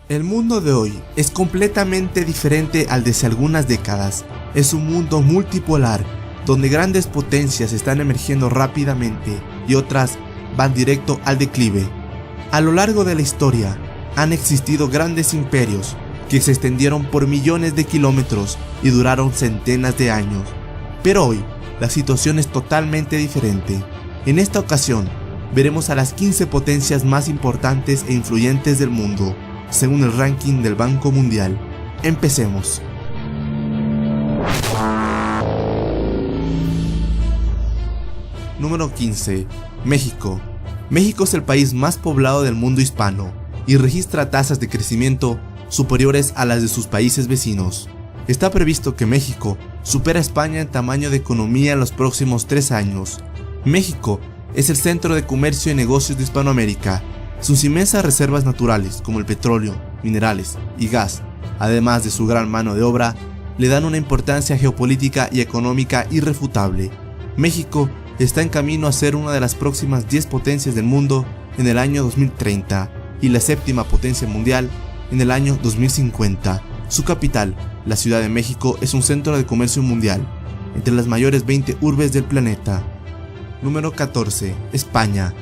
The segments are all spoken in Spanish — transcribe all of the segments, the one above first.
El mundo de hoy es completamente diferente al de hace algunas décadas. Es un mundo multipolar, donde grandes potencias están emergiendo rápidamente y otras van directo al declive. A lo largo de la historia, han existido grandes imperios que se extendieron por millones de kilómetros y duraron centenas de años. Pero hoy, la situación es totalmente diferente. En esta ocasión, veremos a las 15 potencias más importantes e influyentes del mundo, según el ranking del Banco Mundial. Empecemos. Número 15. México. México es el país más poblado del mundo hispano y registra tasas de crecimiento superiores a las de sus países vecinos. Está previsto que México supera a España en tamaño de economía en los próximos 3 años. México es el centro de comercio y negocios de Hispanoamérica. Sus inmensas reservas naturales, como el petróleo, minerales y gas, además de su gran mano de obra, le dan una importancia geopolítica y económica irrefutable. México está en camino a ser una de las próximas 10 potencias del mundo en el año 2030 y la 7ª potencia mundial en el año 2050. Su capital, la Ciudad de México, es un centro de comercio mundial, entre las mayores 20 urbes del planeta. Número 14. España.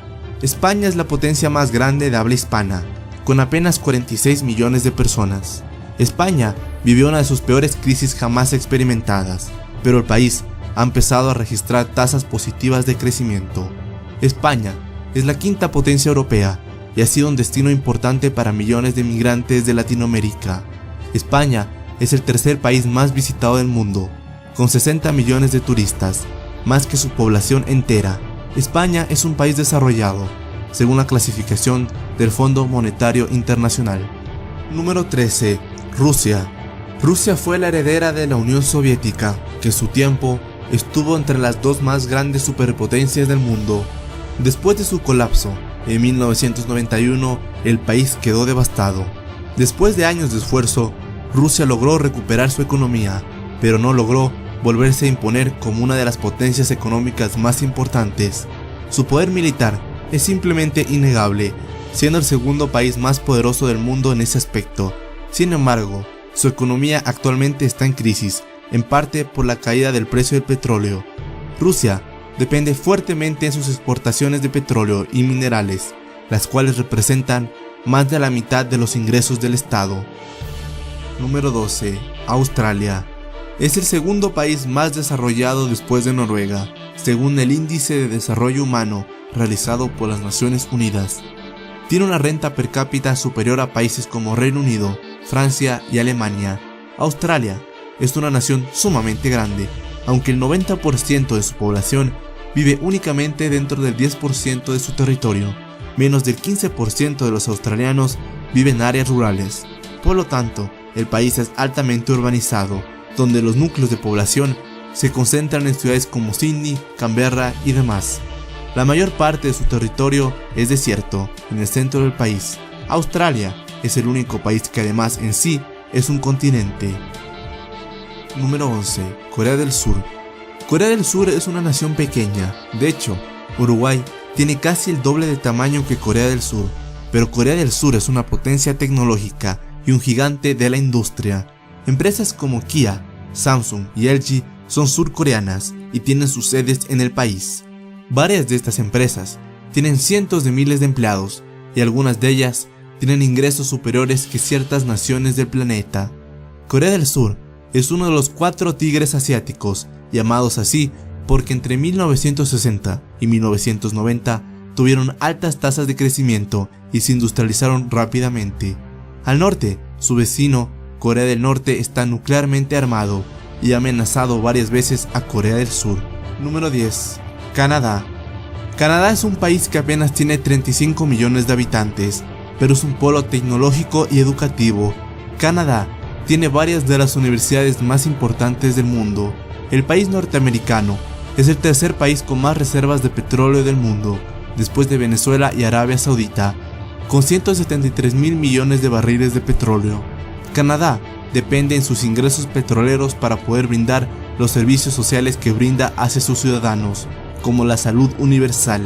España es la potencia más grande de habla hispana, con apenas 46 millones de personas. España vivió una de sus peores crisis jamás experimentadas, pero el país ha empezado a registrar tasas positivas de crecimiento. España es la 5ª potencia europea y ha sido un destino importante para millones de migrantes de Latinoamérica. España es el 3er país más visitado del mundo, con 60 millones de turistas, más que su población entera. España es un país desarrollado, según la clasificación del Fondo Monetario Internacional. Número 13. Rusia. Rusia fue la heredera de la Unión Soviética, que en su tiempo estuvo entre las 2 más grandes superpotencias del mundo. Después de su colapso, en 1991, el país quedó devastado. Después de años de esfuerzo, Rusia logró recuperar su economía, pero no logró volverse a imponer como una de las potencias económicas más importantes. Su poder militar es simplemente innegable, siendo el 2º país más poderoso del mundo en ese aspecto. Sin embargo, su economía actualmente está en crisis, en parte por la caída del precio del petróleo. Rusia depende fuertemente en sus exportaciones de petróleo y minerales, las cuales representan más de la mitad de los ingresos del Estado. Número 12. Australia. Es el 2º país más desarrollado después de Noruega, según el Índice de Desarrollo Humano realizado por las Naciones Unidas. Tiene una renta per cápita superior a países como Reino Unido, Francia y Alemania. Australia es una nación sumamente grande, aunque el 90% de su población vive únicamente dentro del 10% de su territorio. Menos del 15% de los australianos viven en áreas rurales. Por lo tanto, el país es altamente urbanizado, donde los núcleos de población se concentran en ciudades como Sydney, Canberra y demás. La mayor parte de su territorio es desierto, en el centro del país. Australia es el único país que además en sí es un continente. Número 11. Corea del Sur. Corea del Sur es una nación pequeña. De hecho, Uruguay tiene casi el doble de tamaño que Corea del Sur, pero Corea del Sur es una potencia tecnológica y un gigante de la industria. Empresas como Kia, Samsung y LG son surcoreanas y tienen sus sedes en el país. Varias de estas empresas tienen cientos de miles de empleados y algunas de ellas tienen ingresos superiores que ciertas naciones del planeta. Corea del Sur es uno de los 4 tigres asiáticos, llamados así porque entre 1960 y 1990 tuvieron altas tasas de crecimiento y se industrializaron rápidamente. Al norte, su vecino, Corea del Norte, está nuclearmente armado y ha amenazado varias veces a Corea del Sur. Número 10. Canadá. Canadá es un país que apenas tiene 35 millones de habitantes, pero es un polo tecnológico y educativo. Canadá tiene varias de las universidades más importantes del mundo. El país norteamericano es el 3er país con más reservas de petróleo del mundo, después de Venezuela y Arabia Saudita, con 173 mil millones de barriles de petróleo. Canadá depende en sus ingresos petroleros para poder brindar los servicios sociales que brinda hacia sus ciudadanos, como la salud universal.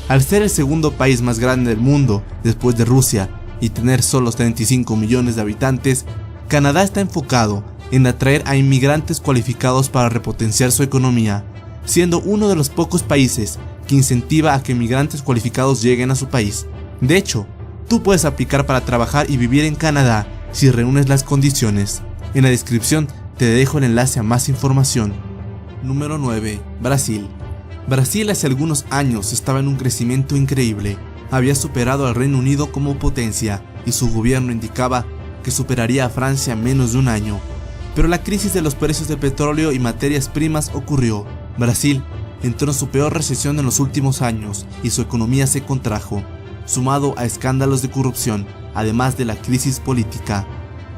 Al ser el 2º país más grande del mundo después de Rusia y tener solo 35 millones de habitantes, Canadá está enfocado en atraer a inmigrantes cualificados para repotenciar su economía, siendo uno de los pocos países que incentiva a que migrantes cualificados lleguen a su país. De hecho, tú puedes aplicar para trabajar y vivir en Canadá si reúnes las condiciones. En la descripción te dejo el enlace a más información. Número 9. Brasil. Brasil hace algunos años estaba en un crecimiento increíble. Había superado al Reino Unido como potencia y su gobierno indicaba que superaría a Francia en menos de un año. Pero la crisis de los precios del petróleo y materias primas ocurrió. Brasil entró en su peor recesión en los últimos años y su economía se contrajo, sumado a escándalos de corrupción, además de la crisis política.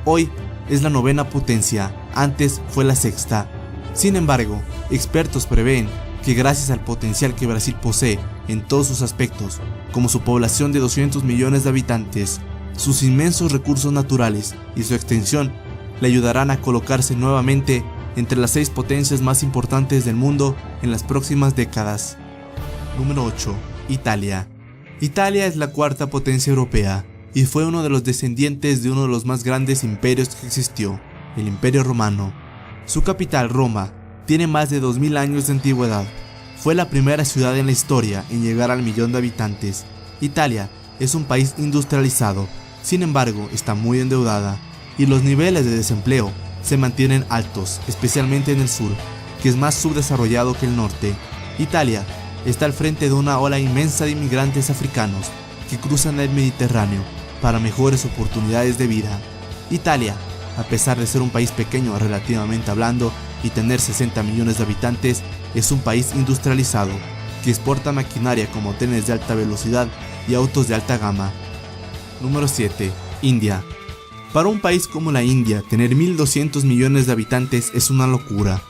Hoy es la novena potencia, antes fue la sexta. Sin embargo, expertos prevén que gracias al potencial que Brasil posee en todos sus aspectos, como su población de 200 millones de habitantes, sus inmensos recursos naturales y su extensión, le ayudarán a colocarse nuevamente entre las 6 potencias más importantes del mundo en las próximas décadas. Número 8. Italia. Italia es la cuarta potencia europea y fue uno de los descendientes de uno de los más grandes imperios que existió, el Imperio Romano. Su capital, Roma, tiene más de 2000 años de antigüedad. Fue la primera ciudad en la historia en llegar al 1.000.000 de habitantes. Italia es un país industrializado, sin embargo está muy endeudada y los niveles de desempleo se mantienen altos, especialmente en el sur, que es más subdesarrollado que el norte. Italia está al frente de una ola inmensa de inmigrantes africanos que cruzan el Mediterráneo para mejores oportunidades de vida. Italia, a pesar de ser un país pequeño relativamente hablando y tener 60 millones de habitantes, es un país industrializado que exporta maquinaria como trenes de alta velocidad y autos de alta gama. Número 7. India. Para un país como la India, tener 1.200 millones de habitantes es una locura.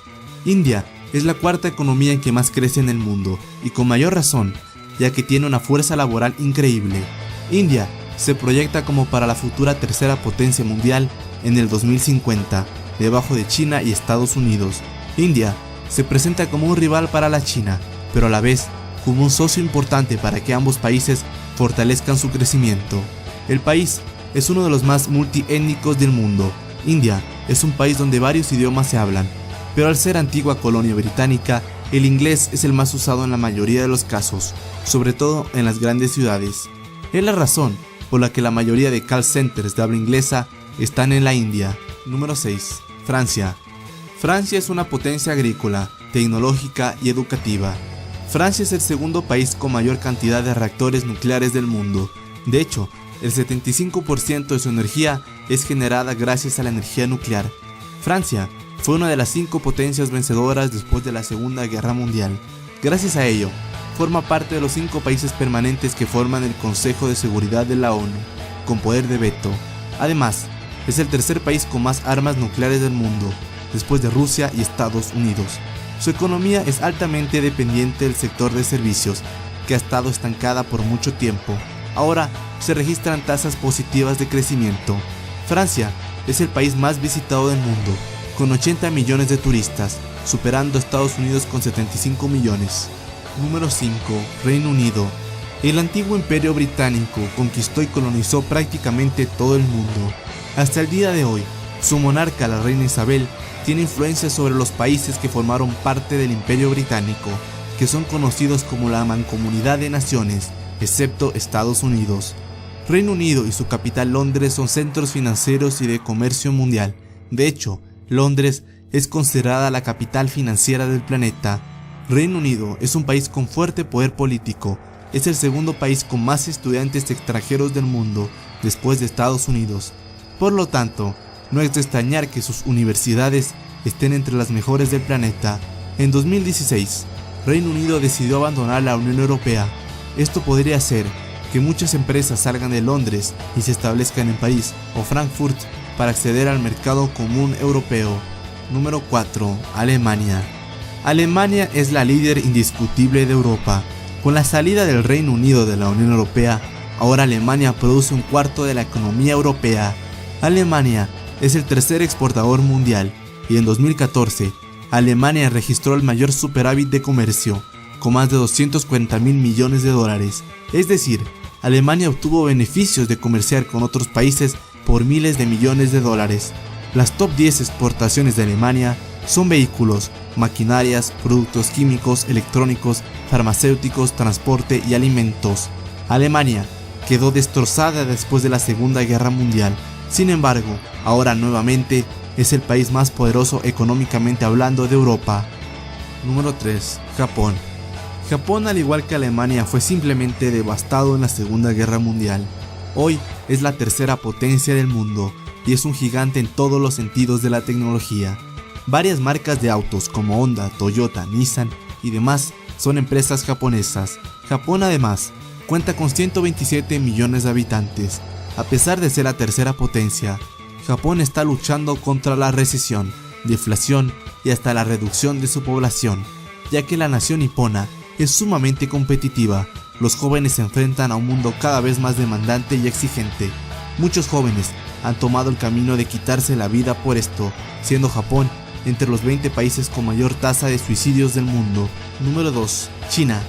India es la cuarta economía que más crece en el mundo, y con mayor razón, ya que tiene una fuerza laboral increíble. India se proyecta como para la futura tercera potencia mundial en el 2050, debajo de China y Estados Unidos. India se presenta como un rival para la China, pero a la vez como un socio importante para que ambos países fortalezcan su crecimiento. El país es uno de los más multiétnicos del mundo. India es un país donde varios idiomas se hablan, pero al ser antigua colonia británica, el inglés es el más usado en la mayoría de los casos, sobre todo en las grandes ciudades. Es la razón por la que la mayoría de call centers de habla inglesa están en la India. Número 6. Francia. Francia es una potencia agrícola, tecnológica y educativa. Francia es el segundo país con mayor cantidad de reactores nucleares del mundo. De hecho, el 75% de su energía es generada gracias a la energía nuclear. Francia fue una de las 5 potencias vencedoras después de la Segunda Guerra Mundial. Gracias a ello, forma parte de los 5 países permanentes que forman el Consejo de Seguridad de la ONU, con poder de veto. Además, es el tercer país con más armas nucleares del mundo, después de Rusia y Estados Unidos. Su economía es altamente dependiente del sector de servicios, que ha estado estancada por mucho tiempo. Ahora se registran tasas positivas de crecimiento. Francia es el país más visitado del mundo, con 80 millones de turistas, superando a Estados Unidos con 75 millones. Número 5. Reino Unido. El antiguo imperio británico conquistó y colonizó prácticamente todo el mundo. Hasta el día de hoy, su monarca, la reina Isabel, tiene influencia sobre los países que formaron parte del imperio británico, que son conocidos como la Mancomunidad de Naciones, excepto Estados Unidos. Reino Unido y su capital Londres son centros financieros y de comercio mundial. De hecho, Londres es considerada la capital financiera del planeta. Reino Unido es un país con fuerte poder político. Es el segundo país con más estudiantes extranjeros del mundo, después de Estados Unidos. Por lo tanto, no es de extrañar que sus universidades estén entre las mejores del planeta. En 2016, Reino Unido decidió abandonar la Unión Europea. Esto podría hacer que muchas empresas salgan de Londres y se establezcan en París o Frankfurt para acceder al mercado común europeo. Número 4. Alemania. Alemania es la líder indiscutible de Europa. Con la salida del Reino Unido de la Unión Europea, ahora Alemania produce un cuarto de la economía europea. Alemania es el tercer exportador mundial y en 2014, Alemania registró el mayor superávit de comercio, con más de 240.000 millones de dólares. Es decir, Alemania obtuvo beneficios de comerciar con otros países por miles de millones de dólares. Las top 10 exportaciones de Alemania son vehículos, maquinarias, productos químicos, electrónicos, farmacéuticos, transporte y alimentos. Alemania quedó destrozada después de la Segunda Guerra Mundial. Sin embargo, ahora nuevamente es el país más poderoso económicamente hablando de Europa. Número 3. Japón. Japón, al igual que Alemania, fue simplemente devastado en la Segunda Guerra Mundial. Hoy es la tercera potencia del mundo y es un gigante en todos los sentidos de la tecnología. Varias marcas de autos como Honda, Toyota, Nissan y demás son empresas japonesas. Japón además cuenta con 127 millones de habitantes. A pesar de ser la tercera potencia, Japón está luchando contra la recesión, deflación y hasta la reducción de su población, ya que la nación nipona es sumamente competitiva. Los jóvenes se enfrentan a un mundo cada vez más demandante y exigente. Muchos jóvenes han tomado el camino de quitarse la vida por esto, siendo Japón entre los 20 países con mayor tasa de suicidios del mundo. Número 2. China.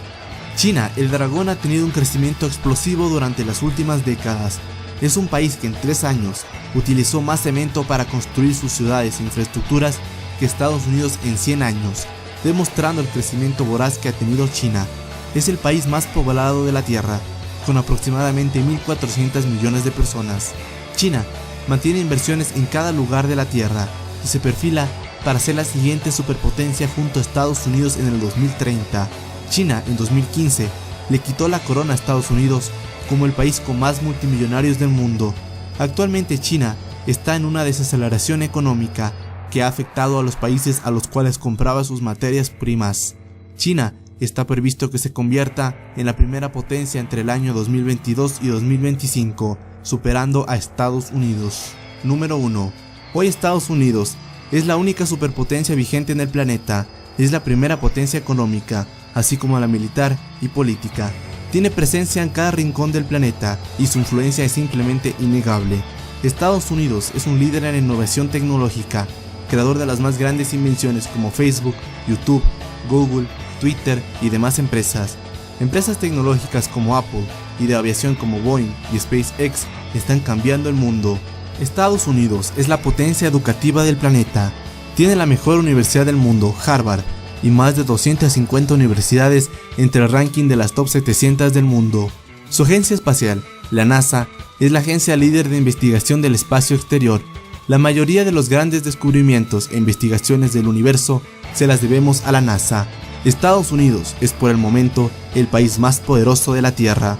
China, el dragón, ha tenido un crecimiento explosivo durante las últimas décadas. Es un país que en 3 años utilizó más cemento para construir sus ciudades e infraestructuras que Estados Unidos en 100 años, demostrando el crecimiento voraz que ha tenido China. Es el país más poblado de la Tierra, con aproximadamente 1.400 millones de personas. China mantiene inversiones en cada lugar de la Tierra y se perfila para ser la siguiente superpotencia junto a Estados Unidos en el 2030. China en 2015 le quitó la corona a Estados Unidos como el país con más multimillonarios del mundo. Actualmente China está en una desaceleración económica que ha afectado a los países a los cuales compraba sus materias primas. China está previsto que se convierta en la primera potencia entre el año 2022 y 2025, superando a Estados Unidos. Número 1. Hoy Estados Unidos es la única superpotencia vigente en el planeta. Es la primera potencia económica, así como la militar y política. Tiene presencia en cada rincón del planeta y su influencia es simplemente innegable. Estados Unidos es un líder en innovación tecnológica, creador de las más grandes invenciones como Facebook, YouTube, Google, Twitter y demás empresas. Empresas tecnológicas como Apple y de aviación como Boeing y SpaceX están cambiando el mundo. Estados Unidos es la potencia educativa del planeta. Tiene la mejor universidad del mundo, Harvard, y más de 250 universidades entre el ranking de las top 700 del mundo. Su agencia espacial, la NASA, es la agencia líder de investigación del espacio exterior. La mayoría de los grandes descubrimientos e investigaciones del universo se las debemos a la NASA. Estados Unidos es por el momento el país más poderoso de la Tierra.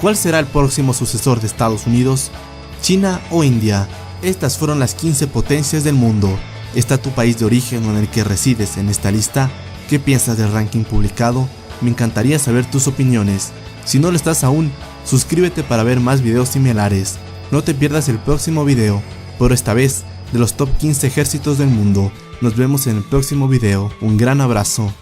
¿Cuál será el próximo sucesor de Estados Unidos? ¿China o India? Estas fueron las 15 potencias del mundo. ¿Está tu país de origen o en el que resides en esta lista? ¿Qué piensas del ranking publicado? Me encantaría saber tus opiniones. Si no lo estás aún, suscríbete para ver más videos similares. No te pierdas el próximo video, pero esta vez de los top 15 ejércitos del mundo. Nos vemos en el próximo video. Un gran abrazo.